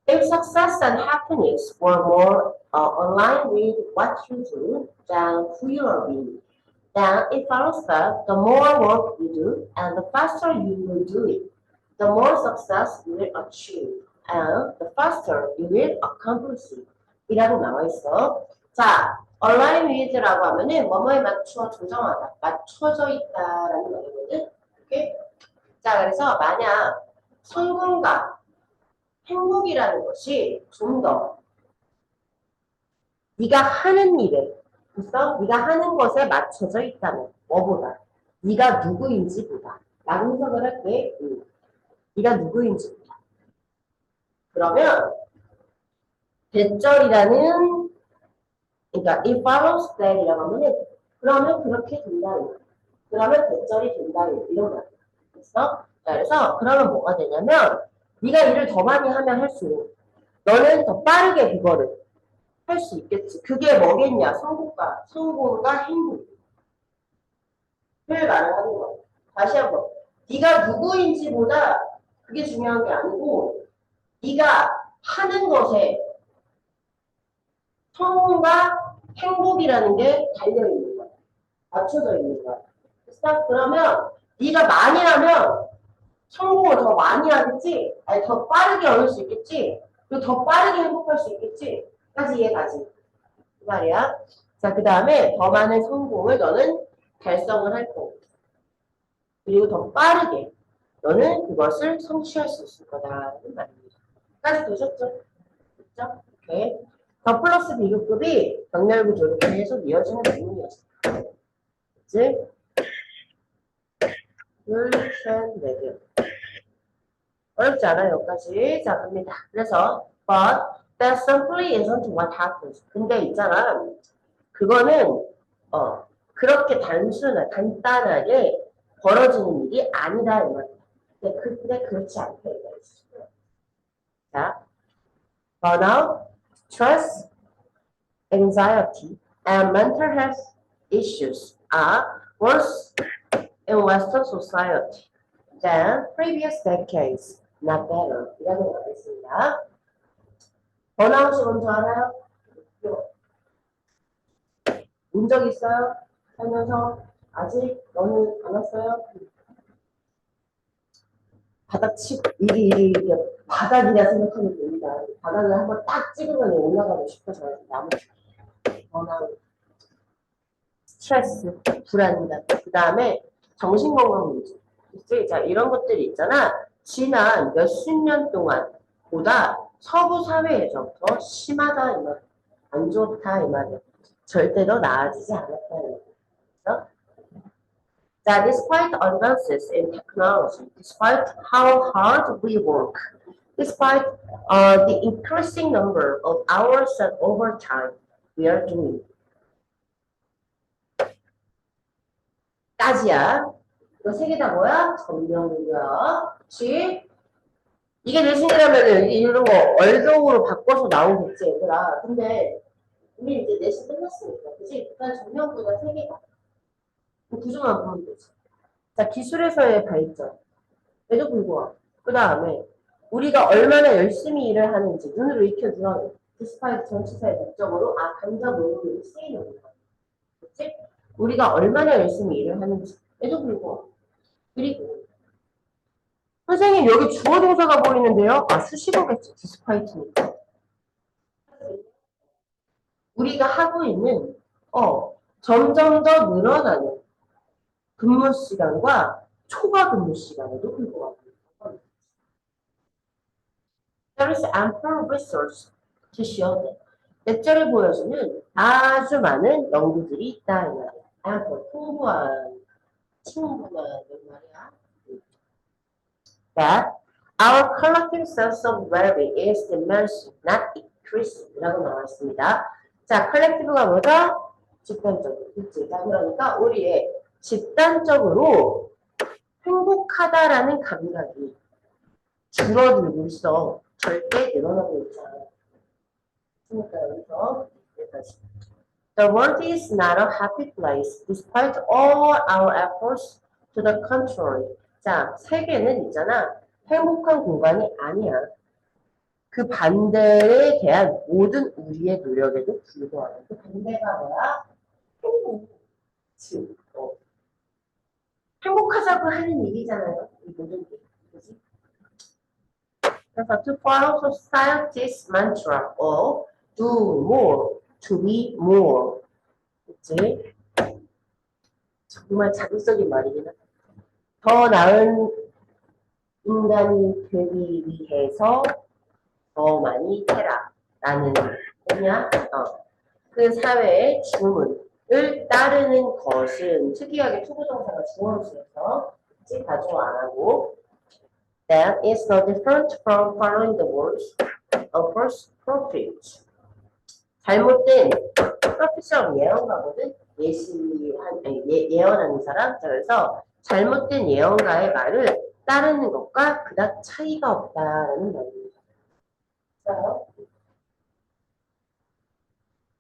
If success and happiness were more aligned with what you do than who you are being, then it follows that the more work you do and the faster you will do it, the more success you will achieve and the faster you will accomplish it. 이라고 나와 있어. 자, align with라고 하면은 뭐뭐에 맞춰 조정하다, 맞춰져 있다라는 말이거든. 오케이? 자, 그래서 만약 성공과 행복이라는 것이 좀 더 네가 하는 일에, 그래서 네가 하는 것에 맞춰져 있다면 뭐보다 네가 누구인지 보다 라고 해석을 할게. 네가 누구인지 보다. 그러면 대절이라는, 그러니까 it follows that이라고 하면은 그러면 그렇게 된다. 그러면 대절이 된다. 이런 거야. 그래서 그러면 뭐가 되냐면 네가 일을 더 많이 하면 할수록 너는 더 빠르게 그거를 할 수 있겠지. 그게 뭐겠냐? 성공과 행복을 말하는 거야. 다시 한번. 네가 누구인지보다 그게 중요한 게 아니고 네가 하는 것에 성공과 행복이라는 게 달려있는 거야. 맞춰져 있는 거야. 그러면 네가 많이 하면 성공을 더 많이 하겠지? 아니, 더 빠르게 얻을 수 있겠지? 그리고 더 빠르게 행복할 수 있겠지? 까지 이해가지? 그 말이야. 자, 그 다음에 더 많은 성공을 너는 달성을 할 거고. 그리고 더 빠르게 너는 그것을 성취할 수 있을 거다라는 말입니다. 까지 보셨죠? 그렇죠? 오케이. 더 플러스 비교급이 병렬 구조로 계속 이어지는 부분이었어. 그치? 둘, 셋, 넷 개. 어렵지 않아요, 여기까지. 자, 갑니다. 그래서, but that simply isn't what happens. 근데 있잖아. 그거는, 그렇게 간단하게 벌어지는 일이 아니다, 이 말이야. 근데 그렇지 않다, 이 말이야. 자, burnout, stress, anxiety, and mental health issues are worse in Western society than previous decades. Not better. 이라고 말했습니다. 번아웃이 뭔지 알아요? 본 적 있어요? 살면서? 아직? 너는 안 왔어요? 바닥 치고, 이게 바닥이라 생각하면 됩니다. 바닥을 한번 딱 찍으면 올라가고 싶어서 나무 번아웃, 스트레스, 불안감, 그 다음에 정신건강 문제. 자, 이런 것들이 있잖아. 지난 몇십 년 동안보다 서구 사회에서 더 심하다, 이 말. 안 좋다, 이 말이야. 절대 더 나아지지 않았다는 거죠. 자, despite advances in technology, despite how hard we work, despite the increasing number of hours and overtime we are doing. 까지야. 이거 세 개 다 뭐야? 정명이야. 그치? 이게 내신이라면은 이런 거 얼동으로 바꿔서 나오겠지, 얘들아. 근데 우리 이제 내신 끝났으니까, 그치? 그러니까 정명구가 세 개다. 구조만 보면 되지. 자, 기술에서의 발전에도 불구하고, 그 다음에 우리가 얼마나 열심히 일을 하는지 눈으로 익혀주는 디스파이트 전치사의 목적으로 간접 노동력이 쓰이는 거야. 그치? 우리가 얼마나 열심히 일을 하는지에도 불구하고. 그리고 선생님 여기 주어 동사가 보이는데요. 수식어겠죠. 디스파이트니까. 우리가 하고 있는 점점 더 늘어나는 근무 시간과 초과 근무 시간에도 불구하고 There is ample resource to show that. 넷째를 보여주는 아주 많은 연구들이 있다. 이 말이야. ample, 풍부한, 충분한 이 말이야. That our collective sense of well-being is diminishing, not increasing 라고 나와 있습니다. 자, collective가 뭐다? 집단적으로. 그치? 자, 그러니까 우리의 집단적으로 행복하다라는 감각이 줄어들고 있어. 절대 늘어나고 있잖아. 그러니까 여기서 여기까지. The world is not a happy place despite all our efforts to the contrary. 자, 세계는 있잖아. 행복한 공간이 아니야. 그 반대에 대한 모든 우리의 노력에도 불구하고 그 반대가 뭐야? 행복. 그치? 행복하자고 하는 일이잖아요. 이 모든 게. 그치? 그래서 to follow society's mantra of do more, to be more. 그치? 정말 자극적인 말이긴 하다. 더 나은 인간이 되기 위해서 더 많이 해라. 라는 뭐냐? 그 사회의 주문을 따르는 것은 특이하게 투부정사가 주어로 쓰여서 가정을 안 하고 that is no different from following the words of false prophets. 잘못된 프로페셔널 예언가거든. 예언하는 사람. 그래서 잘못된 예언가의 말을 따르는 것과 그닥 차이가 없다라는 말입니다.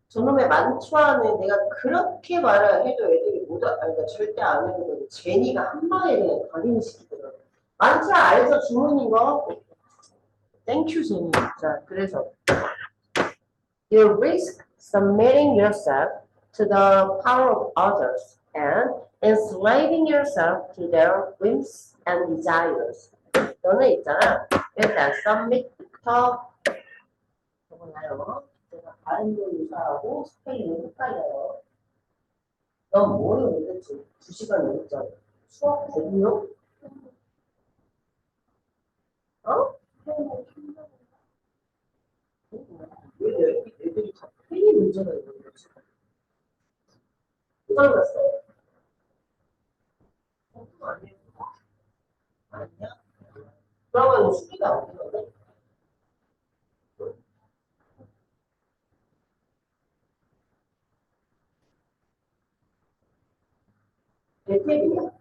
저놈의 만추아는 내가 그렇게 말을 해도 애들이 못, 그러니까 절대 안 하는 거지. 제니가 한 방에 그냥 각인시키더라고. 만추아 알죠? 주문인 거? 땡큐, 제니. 자, 그래서 you risk submitting yourself to the power of others and enslaving yourself to their whims and desires. 너는 있잖아. 일단 submit부터 적어놔요. 제가 발음도 유사하고 스펠링이 헷갈려요. 넌 뭐를 못했지? 2시간 넘었잖아. 수업 대비요? 어? 왜 애들이 다 팬이 문제가 있는 거지? 부담 갔어요. 아니야? 아니야? 그러면 수비가 안 되거든? 내 탭이야.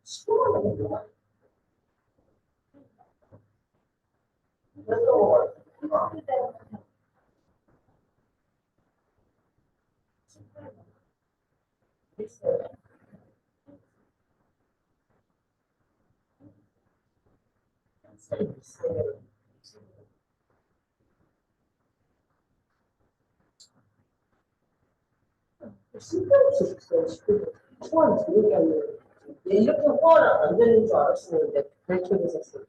15만 원이구나. 그래서 신경이 있어요. 지금 초안 들리게 하는 이렇게 호언을 안 되는 줄 알았었는데 그렇게 됐었어.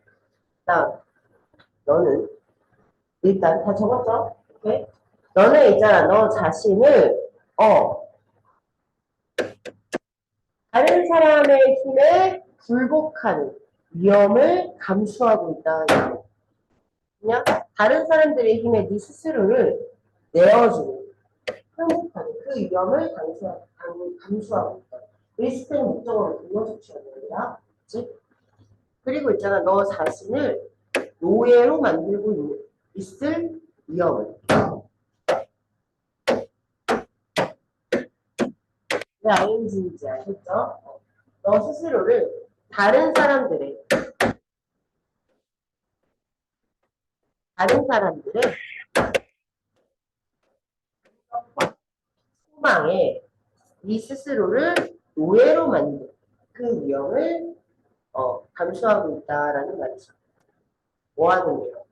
나 너는 일단 다 적었죠? 오케이? 너는 있잖아. 너 자신을 다른 사람의 힘에 굴복하는 위험을 감수하고 있다. 그냥 다른 사람들의 힘에 네 스스로를 내어주는 항복하는 그 위험을 감수하고 있다. 리스크는 목적으로 동영적 취하는 거야. 그치? 그리고 있잖아. 너 자신을 노예로 만들고 있을 위험을. 왜 ING인지 알겠죠? 너 스스로를 다른 사람들의 소망에 네 스스로를 노예로 만든 그 위험을 감수하고 있다라는 말이죠. 뭐 하는 거예요?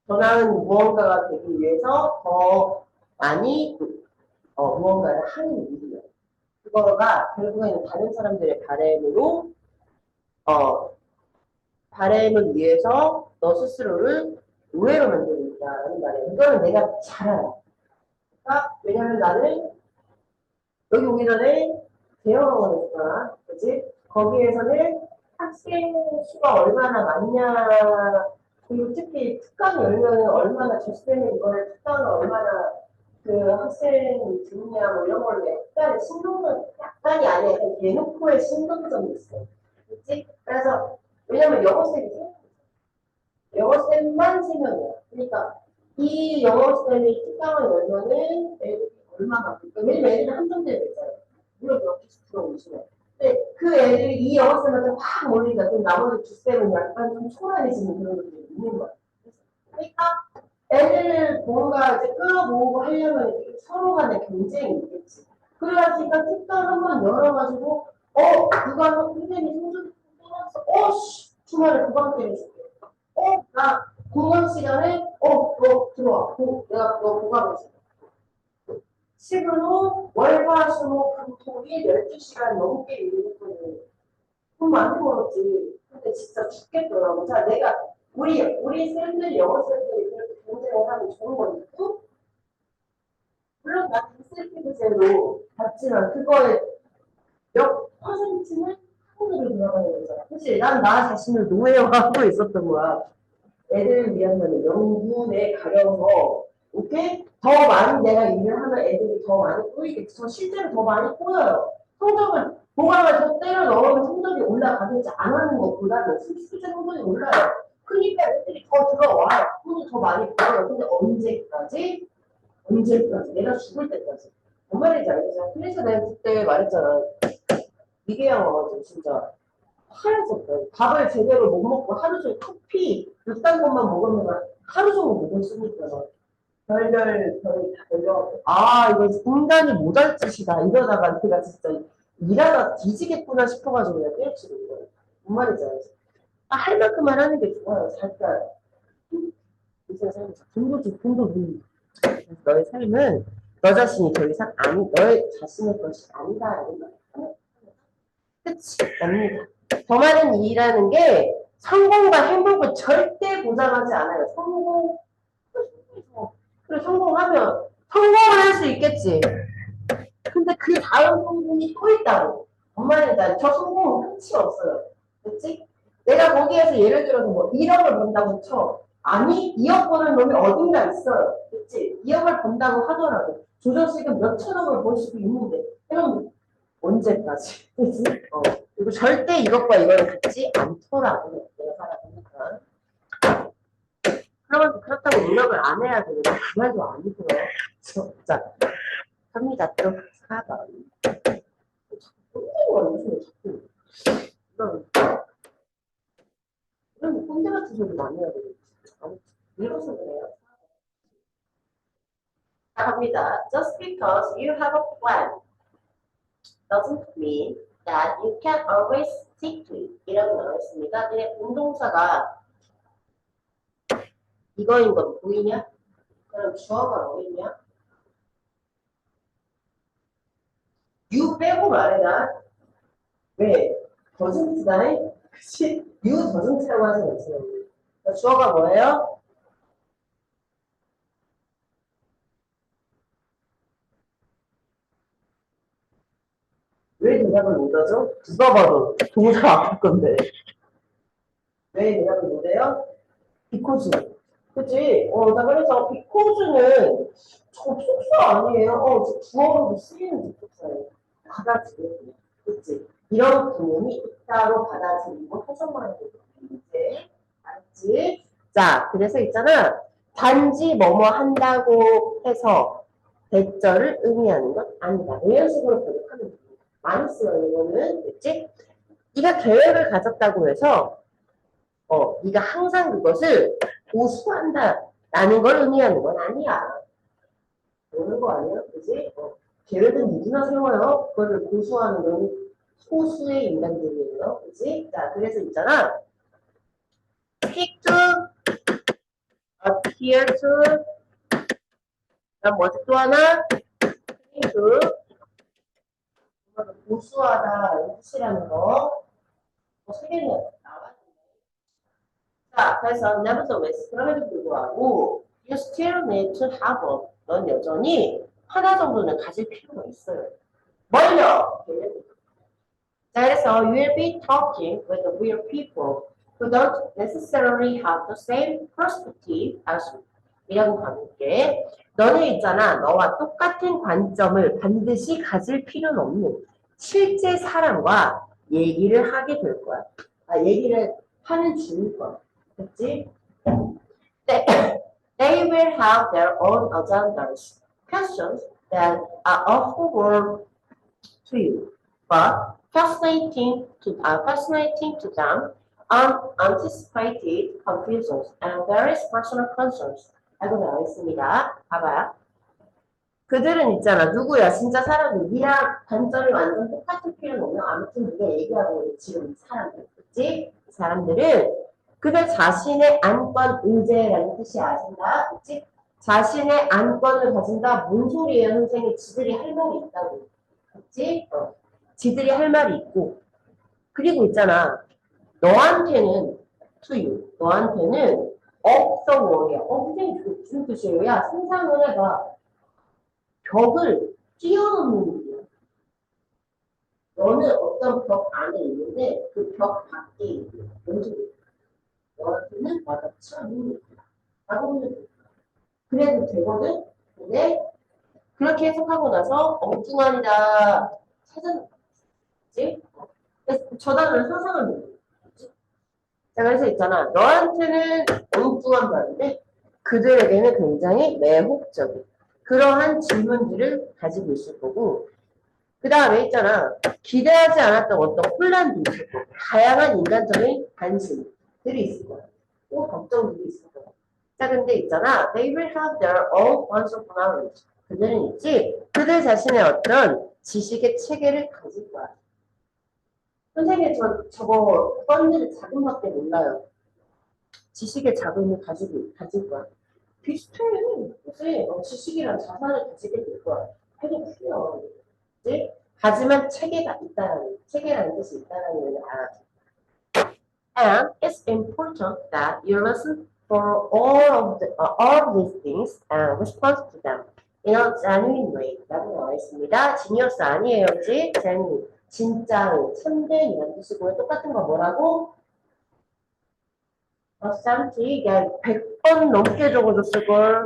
더 나은 무언가가 되기 위해서 더 많이 무언가를 하는 일이에요. 그거가 결국에는 다른 사람들의 바램을 위해서 너 스스로를 노예로 만들고 있다는 말이에요. 이거는 내가 잘 알아. 그러니까 왜냐면 나는 여기 오기 전에 대형학원 했잖아. 그치? 거기에서는 학생 수가 얼마나 많냐, 그리고 특히 특강이 열면 얼마나 접수되는 이거를 특강을 얼마나 그 학생이 듣냐, 뭐 이런 걸로 약간이 아니야. 대놓고의 신경점이 있어. 그치? 그래서, 왜냐면 영어쌤만 3명이야. 그러니까, 이 영어쌤이 특강을 열면은 애들이 얼마나, 왜냐면 애들이 한정되어 있잖아. 물론 그렇게 들어오시면. 근데 그 애들이 이 영어쌤한테 확 몰리니까 또 나머지 두 쌤은 약간 좀 초라해지는 그런 것들이 있는 거야. 그러니까 애들 뭔가 이제 끌어모으고 하려면 서로 간에 경쟁이 있겠지. 그래가지고 책상 한번 열어가지고 누가 선생님이 성적이 떨어졌어. 씨, 주말에 그방 때려줄게. 나 공강 시간에 너 들어와. 내가 너 보강해줄게. 식으로 월화수목금토일 12시간 넘게 일했거든. 돈 많이 벌었지. 근데 진짜 죽겠더라고. 자, 내가 우리 쌤들 영어 쌤들이 그렇게 경쟁을 하면 좋은 건 있고, 물론 나 인센티브제로 받지만 그거에 몇 퍼센트는 학원으로 들어가는 거잖아. 그치? 난 나 자신을 노예화하고 있었던 거야. 애들을 위한다는 명분에 가려서, 오케이? 더 많이 내가 일을 하면 애들이 더 많이 꼬이겠지. 저 실제로 더 많이 꼬여요. 성적을, 보강을 더 때려 넣으면 성적이 올라가겠지. 안 하는 것보다는 실제 성적이 올라요. 그러니까 애들이 더 들어와요. 돈이 더 많이 벌어요. 근데 언제까지? 언제까지? 내가 죽을 때까지. 뭔 말인지 알겠죠? 그래서 내가 그때 말했잖아. 미개양 와가지고 진짜 하얘졌다. 밥을 제대로 못 먹고 하루 종일 커피 이딴 것만 먹으면 하루 종일 먹을 쓰니까 별별 별이 다 걸려가지고 이거 인간이 못할 짓이다 이러다가 내가 진짜 일하다 뒤지겠구나 싶어가지고 내가 때려치는 거야. 뭔 말인지 알지? 할 만큼만 하는 게 좋아요. 살짝 인생 살면서 돈도 돈. 너의 삶은 너 자신이 더 이상 너의 자신의 것이 아니다. 이런 거. 그치? 납니다. 더 많은 일이라는 게 성공과 행복을 절대 보장하지 않아요. 그래, 성공하면 성공을 할 수 있겠지. 근데 그 다음 성공이 또 있다고. 엄마는 저 성공은 끝이 없어요. 그치? 내가 거기에서 예를 들어서 뭐 1억을 번다고 쳐. 아니, 2억 버는 놈이 어딘가 있어요. 그치? 2억을 번다고 하더라도 조정식은 몇 천억을 벌 수도 있는데 그럼 언제까지? 그치? 그리고 절대 이것과 이거는 같지 않더라고. 내가 살아보니까. 그러면 그렇다고 노력을 안 해야 되는데 그 말도 아니고요. 진짜 합니다. 또 4번. 자꾸 이런 꼰대 같은 소리 많이 해야 되는지. 읽어서 그래요. 갑니다. Just because you have a plan doesn't mean that you can always stick to it. 이라고 나와 있습니다. 근데 운동사가 이거인 거 보이냐? 그럼 주어가 뭐있냐? you 빼고 말해라. 왜? 더즌트다잉? 그치? you 더즌트라고 하지 않잖아요. 주어가 뭐예요? 왜 대답을 못하죠? 누가 봐도 동사 앞일 건데. 왜 대답을 못해요? because. 그치? 나 그래서 because는 접속사 아니에요. 저 주어로 쓰이는 접속사예요. 받아들여요. 그치? 이런 개념이 있다로 받아들이고 해석만 해도 이제 알았지? 자, 그래서 있잖아. 단지 뭐뭐 한다고 해서 대절을 의미하는 건 아니다. 이런 식으로 번역하면 됩니다. 많이 쓰여요, 이거는. 그치? 네가 계획을 가졌다고 해서 네가 항상 그것을 고수한다라는 걸 의미하는 건 아니야. 그러는 거 아니야? 그지? 계획은 누구나 세워요. 그거를 고수하는 건 소수의 인간들이에요. 그지? 자, 그래서 있잖아. pick to, appear to, 그다음 뭐지 또 하나? claim to, 고수하다, 이런 뜻이라는 거. 세 개는 나와야 돼. 자, 그래서 nevertheless, 그럼에도 불구하고 you still need to have a, 넌 여전히 하나 정도는 가질 필요가 있어요. 뭘요? 자, 그래서 you will be talking with real people who don't necessarily have the same perspective as you. 이라고 가볼게. 너는 있잖아. 너와 똑같은 관점을 반드시 가질 필요는 없는 실제 사람과 얘기를 하게 될 거야. 얘기를 하는 중일 거야. 그치? They will have their own agendas, questions that are of the world to you, but fascinating to them, unanticipated confusions and various personal concerns. 라고 나와 있습니다. 봐봐요. 그들은 있잖아. 누구야? 진짜 사람들. 니랑 관점이 완전 똑같을 필요는 없는 아무튼 네가 얘기하고 있는 지금 이 사람들. 그치? 이 사람들은 그들 자신의 안건 의제라는 뜻이 아신다. 그치? 자신의 안건을 가진다. 뭔 소리예요, 선생님? 지들이 할 말이 있다고. 그치? 지들이 할 말이 있고. 그리고 있잖아. 너한테는, to you. 너한테는 없어 보여. 선생님, 그게 무슨 뜻이에요? 야, 상상을 해봐. 벽을 뛰어넘는 일이야. 너는 어떤 벽 안에 있는데 그 벽 밖에 있는 연습이 너한테는 와닿지 않는 일이야. 라고 하면 돼. 그래도 되거든? 근데 그렇게 해석하고 나서 엉뚱하니다 찾아냈지? 그래서 저 단어를 상상하면 돼. 자, 그래서 있잖아. 너한테는 엉뚱한 말인데 그들에게는 굉장히 매혹적인 그러한 질문들을 가지고 있을 거고 그 다음에 있잖아. 기대하지 않았던 어떤 혼란도 있을 거고, 다양한 인간적인 관심들이 있을 거야. 또 걱정들이 있을 거야. 자, 근데 있잖아. They will have their own bunch of knowledge. 그들은 있지. 그들 자신의 어떤 지식의 체계를 가질 거야. 선생님, 저거 펀드를 자금밖에 몰라요. 지식의 자금을 가질 거야. 비슷해. 그치? 지식이란 자산을 가지게 될 거야. 해도 풀려. 그치? 하지만 체계라는 뜻이 있다는 걸 알아줘. And it's important that you listen for all of these things and respond to them in a genuine way. 라고 나와 있습니다. 지니어스 아니에요, 그치? genuine. 진짜의, 참된 이라는 뜻이고요. 똑같은 거 뭐라고? 쌈지, 야, 100번 넘게 적어줬을걸.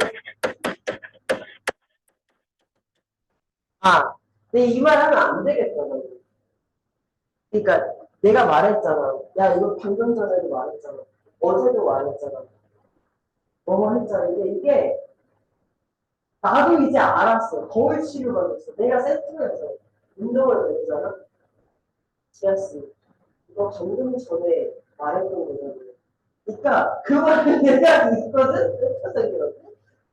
아, 근데 이 말 하면 안 되겠다, 너. 그러니까 내가 말했잖아. 야, 이거 방금 전에도 말했잖아. 어제도 말했잖아. 뭐뭐 했잖아. 이게 나도 이제 알았어. 거울 치료받았어. 내가 세트에서 운동을 했잖아. 지았어. 이거 방금 전에 말했던 거잖아. 그러니까 그 말을 내가 있거든?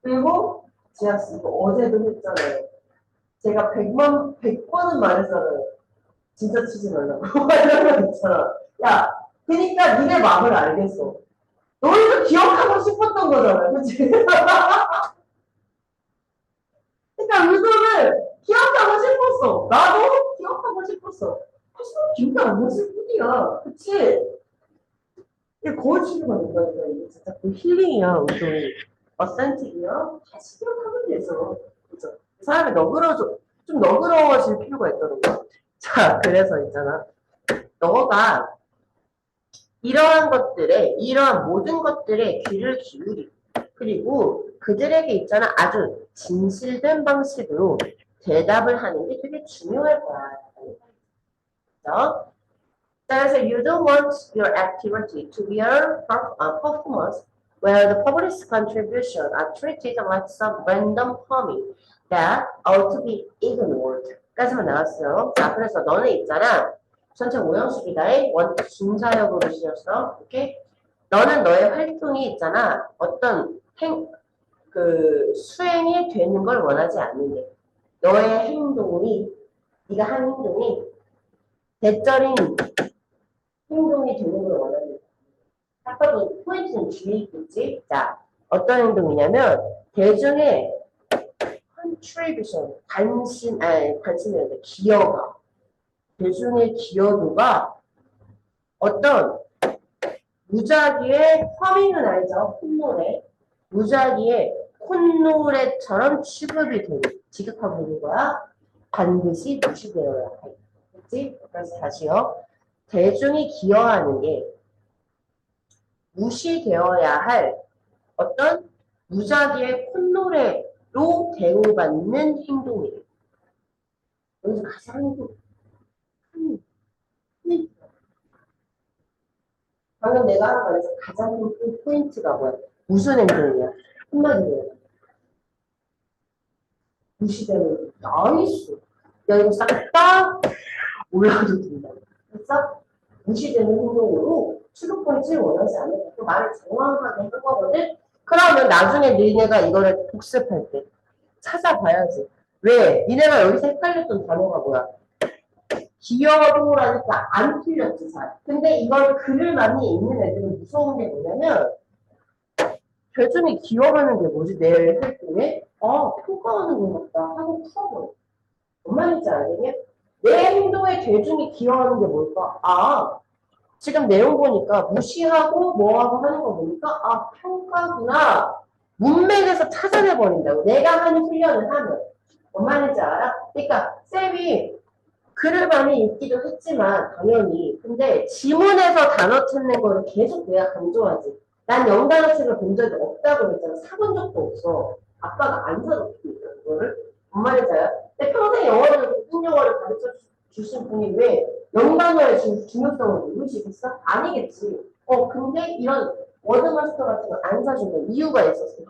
그리고 지았어. 이거 어제도 했잖아요. 제가 100번은 말했잖아요. 진짜 치지 말라고. 이런 거 있잖아. 야, 그니까 니네 마음을 알겠어. 너희도 기억하고 싶었던 거잖아. 그치? 그러니까 의도를 기억하고 싶었어. 나도 기억하고 싶었어. 하지만 기억이 안 났을 뿐이야. 그치? 이게 거울 치료가 된다니까. 이게 진짜 그 힐링이야, 운동이. 어센틱이야? 다시 기억하면 되죠. 그죠? 사람이 좀 너그러워질 필요가 있다는 거야. 자, 그래서 있잖아. 너가 이러한 모든 것들에 귀를 기울이고, 그리고 그들에게 있잖아. 아주 진실된 방식으로 대답을 하는 게 되게 중요할 거야. 그래서 그래서 you don't want your activity to be a performance where the public's contributions are treated like some random humming that ought to be ignored. 까지만 나왔어요. 자, 그래서 너네 있잖아. 전체 오형식이다에 준사역으로 씌었어. 오케이? 너는 너의 활동이 있잖아. 어떤 수행이 되는 걸 원하지 않는데. 너의 행동이, 네가 한 행동이 대절인 행동이 되는 걸 원하는. 아까 그 포인트는 뒤에 있겠지? 자, 어떤 행동이냐면, 대중의 contribution, 관심이 아니라 기여가. 대중의 기여도가 어떤 무작위의 허밍은 알죠? 콧노래. 무작위의 콧노래처럼 지급하고 있는 거야. 반드시 무시되어야 해. 그치? 그래서 다시요. 대중이 기여하는 게 무시되어야 할 어떤 무작위의 콧노래로 대우받는 행동이에요. 여기서 가장 큰 방금 내가 하나 말해서 가장 큰 포인트가 뭐야? 무슨 행동이야? 한마디로 무시되는 나이스. 야 이거 싹 다 올라도 된다. 그래서 무시되는 행동으로 취급 포인트를 원하지 않는 그 말을 정확하게 한 거거든. 그러면 나중에 너네가 이거를 복습할 때 찾아봐야지. 왜? 니네가 여기서 헷갈렸던 단어가 뭐야? 기어도라니까 안 틀렸지, 잘. 근데 이걸 글을 많이 읽는 애들은 무서운 게 뭐냐면, 대중이 기어가는 게 뭐지? 내 활동에? 평가하는 것 같다 하고 풀어버려. 뭔 말인지 알겠냐? 내 행동에 대중이 기여하는 게 뭘까? 지금 내용 보니까 무시하고 뭐하고 하는 거 보니까 평가구나. 문맥에서 찾아내버린다고. 내가 하는 훈련을 하면. 뭔 말인지 알아? 그러니까 쌤이 글을 많이 읽기도 했지만 당연히 근데 지문에서 단어 찾는 거를 계속 내가 강조하지. 난 영단어 책을 본 적이 없다고 했잖아. 사본 적도 없어. 아빠가 안 사줬거든, 그거를. 뭔 말인지 알아? 근데 평생 영어를, 무슨 영어를 가르쳐 주신 분이 왜 영단어의 중요성을 모르시겠어? 아니겠지. 근데 이런 워드마스터 같은 거 안 사준 이유가 있었어.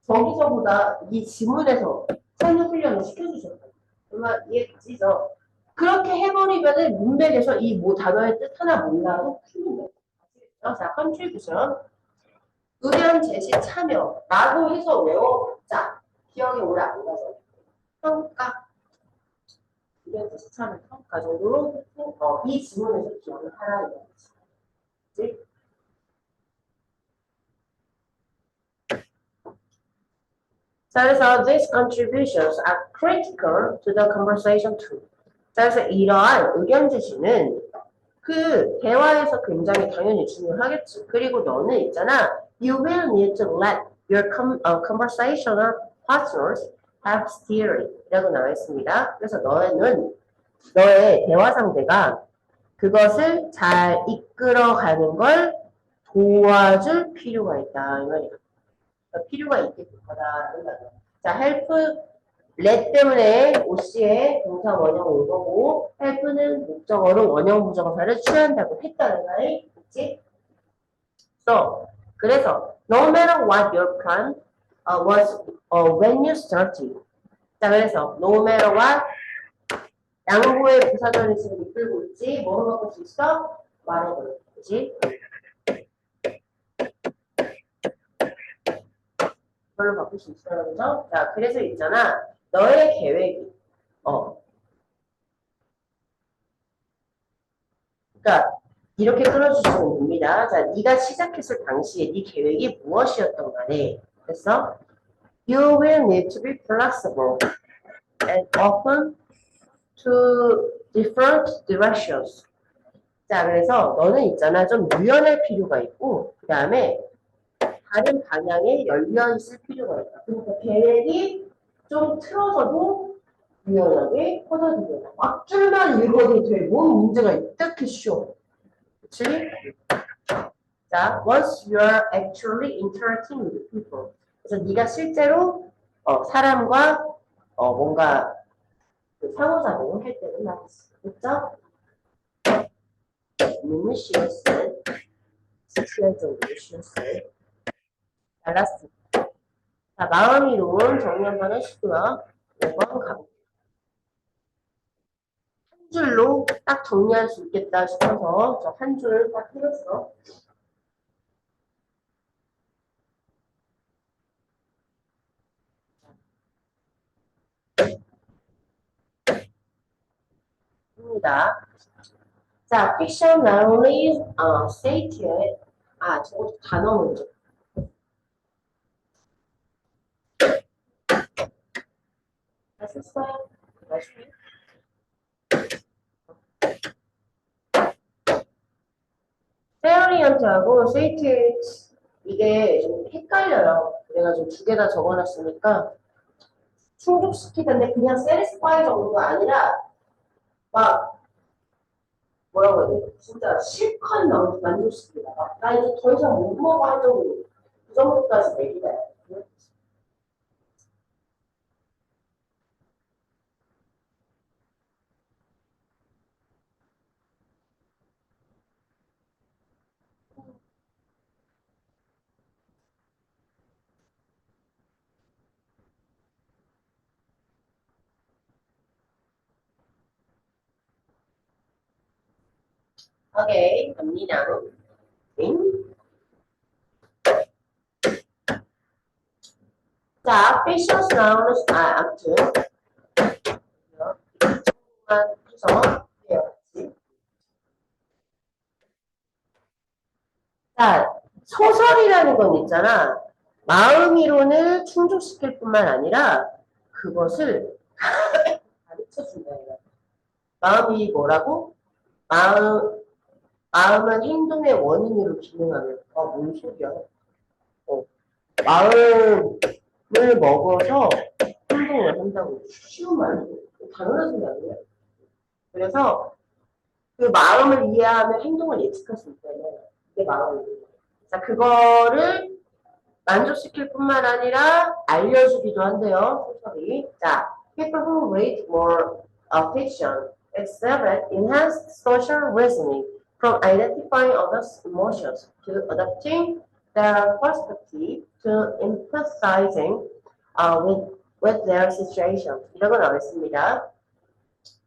저기서보다 이 지문에서 찾는 훈련을 시켜주셨다. 정말 이해되시죠? 그렇게 해버리면은 문맥에서 이 뭐 단어의 뜻 하나 몰라도 풀린 거예요. 아시겠죠? 자, 컨트리뷰션. 의견 제시 참여라고 해서 외워보자. 기억이 오래 안 가죠. 평가. 의견 제시 참여 평가 정도로 이 지문에서 기억을 하라는 거지. 그치? 자, 그래서 these contributions are critical to the conversation too. 자, 그래서 이러한 의견 제시는 그 대화에서 굉장히 당연히 중요하겠지. 그리고 너는 있잖아. You will need to let your conversational partners have steering 이라고 나와 있습니다. 그래서 너는 너의 대화 상대가 그것을 잘 이끌어가는 걸 도와줄 필요가 있다. 이 말이야. 필요가 있게 될 거다라는 말이야. 자, help let 때문에 OC의 동사 원형 온 거고 help는 목적어로 원형 부정사를 취한다고 했다는 말이 있지? So, 그래서 no matter what your plan was when you started. 자, 그래서 no matter what 양보의 부사절이 지금 이끌고 있지. 뭐로 바꿀 수 있어? 말해볼 그지? 그걸로 바꿀 수 있어요. 그죠? 자, 그래서 있잖아. 너의 계획이 그러니까 이렇게 끊어주시면 됩니다. 자, 네가 시작했을 당시에 네 계획이 무엇이었던 간에 그래서 you will need to be flexible and open to different directions. 자, 그래서 너는 있잖아. 좀 유연할 필요가 있고 그 다음에 다른 방향에 열려 있을 필요가 있다. 그러니까 계획이 좀 틀어져도 유연하게 퍼져도 된다. 앞줄만 읽어도 돼. 뭔 문제가 이렇게 쉬워. 그치? 자, once you are actually interacting with people. 그래서 네가 실제로 사람과 뭔가 그 상호작용을 할 때는 말이지. 그렇죠? 눈을 씌웠어. 스치열적으로 씌웠어. 잘랐어. 자, 마음이 놓은 정리 한번 하시고요. 5번 가볼게요. 한 줄로 딱 정리할 수 있겠다 싶어서 저 한 줄 딱 해봤어. 입니다. 자, fictionally stated. 저거 단어 먼저. 다 썼어요? 나중에. 페어리언트하고 세이트 이게 좀 헷갈려요. 그래가지고 두 개 다 적어놨으니까 충족시키던데 그냥 satisfy 정도가 아니라 막 뭐라고 해야 돼? 진짜 실컷 만족시키다. 나 이제 더 이상 못 먹어 할 정도로 그 정도까지 내기다. 오케이, 갑니다. 자, 자, fictional nouns, 아무튼 이쪽만 해서 해야지. 자, 소설이라는 건 있잖아. 마음 이론을 충족시킬 뿐만 아니라 그것을 가르쳐 준다. 마음이 뭐라고? 마음은 행동의 원인으로 기능하는. 뭔 소리야? 마음을 먹어서 행동을 한다고. 쉬운 말이고. 당연한 소리 아니야? 그래서 그 마음을 이해하면 행동을 예측할 수 있다면 이게 마음이에요. 자, 그거를 만족시킬 뿐만 아니라 알려주기도 한대요, 소설이. 자, people who read more fiction exhibit enhanced social reasoning from identifying others' emotions to adapting their perspective to empathizing with their situation. 이런 거 나와있습니다.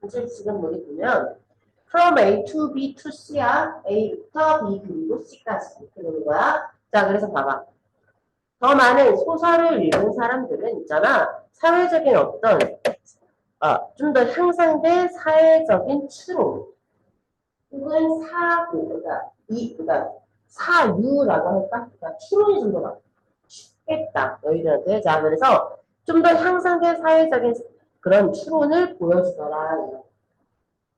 이제 지금 여기 보면 from A to B to C야. A부터 B 그리고 C까지 이렇게 되는 거야. 자, 그래서 봐봐. 더 많은 소설을 읽은 사람들은 있잖아. 사회적인 어떤 좀 더 향상된 사회적인 추론 혹은 사고, 그러니까 사유라고 할까? 그러니까 추론이 좀 더 쉽겠다 너희들한테. 자, 그래서 좀 더 향상된 사회적인 그런 추론을 보여주더라.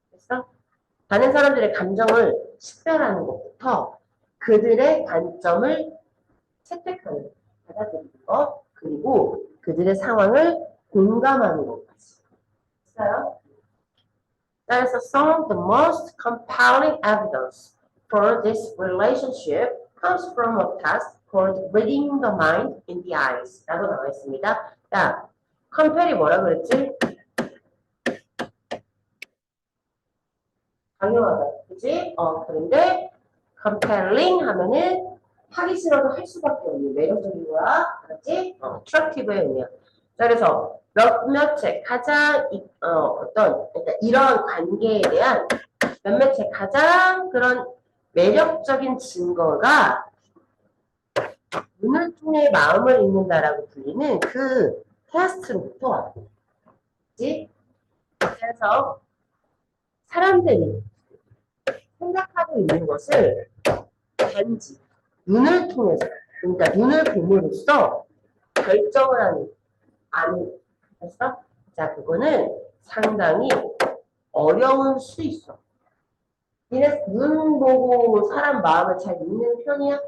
그래서 다른 사람들의 감정을 식별하는 것부터 그들의 관점을 채택하는, 받아들이는 것, 그리고 그들의 상황을 공감하는 것까지. 있어요? There's some of the most compelling evidence for this relationship comes from a test called reading the mind in the eyes 라고 나와 있습니다. 자, compel이 뭐라 그랬지? 강요하다. 그치? 그런데 compelling 하면은 하기 싫어도 할 수밖에 없는 매력적인 거야. 알았지? attractive의 의미야. 자, 그래서 몇몇의 가장 그러니까 이런 관계에 대한 몇몇의 가장 그런 매력적인 증거가 눈을 통해 마음을 읽는다라고 불리는 그 테스트로부터 와. 그치? 그래서 사람들이 생각하고 있는 것을 단지 눈을 통해서, 그러니까 눈을 봄으로써 결정을 하는, 됐어? 자, 그거는 상당히 어려울 수 있어. 니네 눈 보고 사람 마음을 잘 읽는 편이야?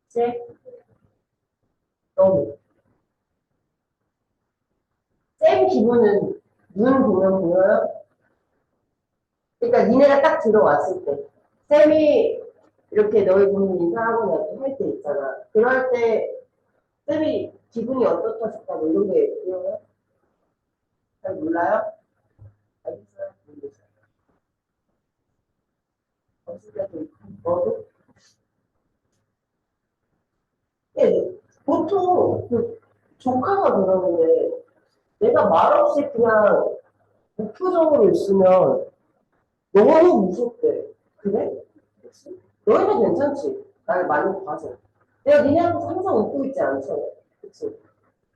그치? 너무. 쌤 기분은 눈 보면 보여요? 그러니까 니네가 딱 들어왔을 때 쌤이 이렇게 너희 보면 인사하고 나서 할 때 있잖아. 그럴 때 쌤이 기분이 어떻다 싶다 뭐 이런 게 보여요? 잘 몰라요? 알겠어요? 모르겠어요. 없을 때도 너도? 네, 보통 그 조카가 그러는데 내가 말없이 그냥 무표정으로 있으면 너무 무섭대. 그래? 그치? 너희는 괜찮지? 날 많이 봐서. 내가 니네한테 항상 웃고 있지 않잖아. 그치?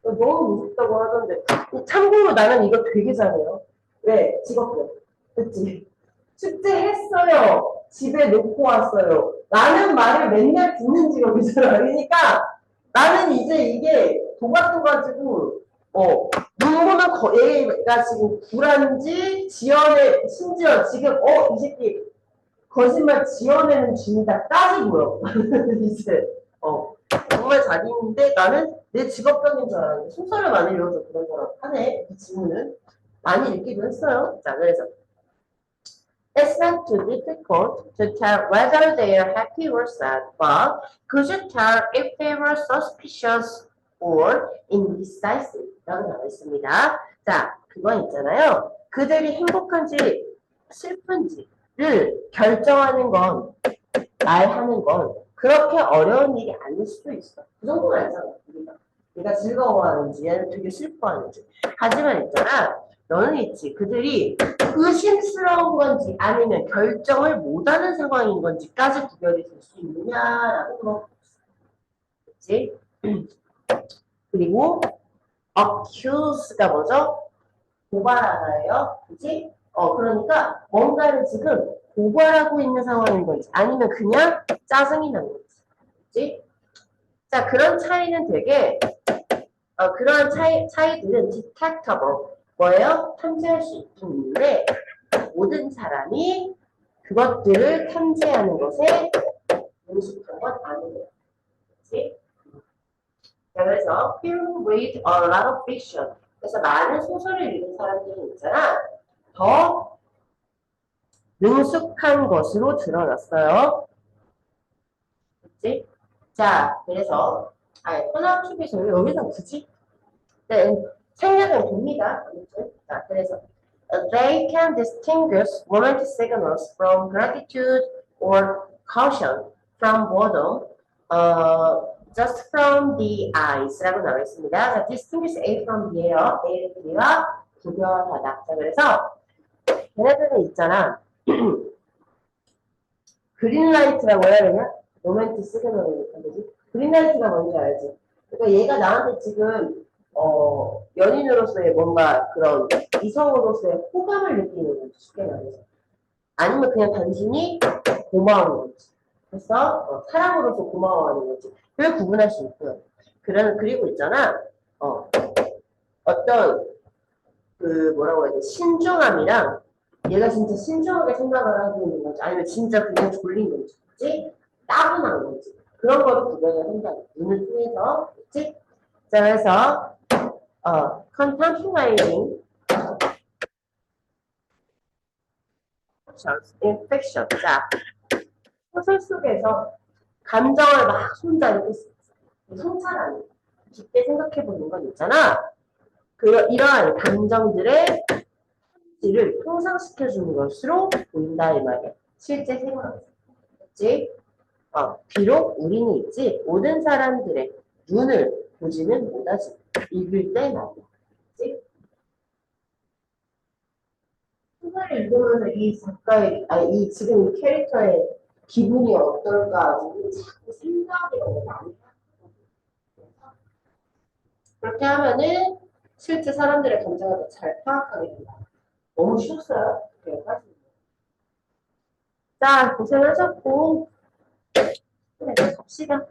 너무 무섭다고 하던데. 참고로 나는 이거 되게 잘해요. 왜? 직업병. 그치? 축제했어요. 집에 놓고 왔어요. 라는 말을 맨날 듣는 직업이잖아. 그러니까 나는 이제 이게 도가도가지고 눈 보면 얘가 지금 불안지 지어내 심지어 지금 이 새끼 거짓말 지어내는 중이다까지 보여. 이제 정말 잘있는데 나는 내 직업병인 줄 알았는데 소설을 많이 읽어서 그런 거라 하네. 이 질문은 많이 읽기도 했어요. 자, 그래서 It's not too difficult to tell whether they are happy or sad, but could you tell if they were suspicious or indecisive? 라고 나와 있습니다. 자, 그건 있잖아요. 그들이 행복한지 슬픈지를 결정하는 건, 말하는 건 그렇게 어려운 일이 아닐 수도 있어. 그 정도는 알잖아, 우리가. 얘가 즐거워하는지, 얘는 되게 슬퍼하는지. 하지만 있잖아, 너는 있지. 그들이 의심스러운 건지 아니면 결정을 못하는 상황인 건지까지 구별이 될 수 있느냐라고 물어보고 있어. 그치? 그리고 accuse가 뭐죠? 고발하다예요. 그치? 그러니까 뭔가를 지금 고발하고 있는 상황인 건지 아니면 그냥 짜증이 난 건지. 그치? 자, 그런 차이는 되게 그런 차이들은 detectable 뭐예요? 탐지할 수 있는데 모든 사람이 그것들을 탐지하는 것에 능숙한 건 아니에요. 그치? 자, 그래서 people read a lot of fiction. 그래서 많은 소설을 읽은 사람들은 있잖아. 더 능숙한 것으로 드러났어요. 그치? 자, 그래서 혼합주기소를 여기서 굳이 네, 생략은 됩니다. 자, 그래서 they can distinguish romantic signals from gratitude or caution from boredom just from the eyes라고 나와 있습니다. 자, distinguish A from B예요. A를 B와 구별하다. 자, 그래서 걔네들은 있잖아. 그린라이트라고 해야 되냐? 로맨틱 시그널이니까, 그지? 그린라이트가 뭔지 알지? 그러니까 얘가 나한테 지금, 연인으로서의 뭔가 그런 이성으로서의 호감을 느끼는 거지, 쉽게 말해서. 아니면 그냥 단순히 고마운 거지. 그래서, 사랑으로서 고마워하는 거지. 그걸 구분할 수 있고요. 그리고 있잖아, 어떤, 뭐라고 해야 돼, 신중함이랑 얘가 진짜 신중하게 생각을 하고 있는 건지 아니면 진짜 그냥 졸린 건지 그치? 따분한 건지 그런 거를 구별을 한다. 눈을 통해서 그치? 자 그래서 contemplating in fiction 자 소설 속에서 감정을 막 혼자 이렇게 성찰하는 깊게 생각해 보는 건 있잖아. 이러한 감정들의 를 향상시켜주는 것으로 보인다 이 말이야. 실제 생활. 그치? 비록 우리는 있지 모든 사람들의 눈을 보지는 못하지. 읽을 때 말이야. 그치? 소설을 읽으면서 이 작가의, 이 지금 이 캐릭터의 기분이 어떨까 자꾸 생각이 너무 많이 나. 그렇게 하면은 실제 사람들의 감정을 더 잘 파악하게 된다. 너무 쉬웠어요. 여기까지. 자, 고생하셨고, 그래, 갑시다.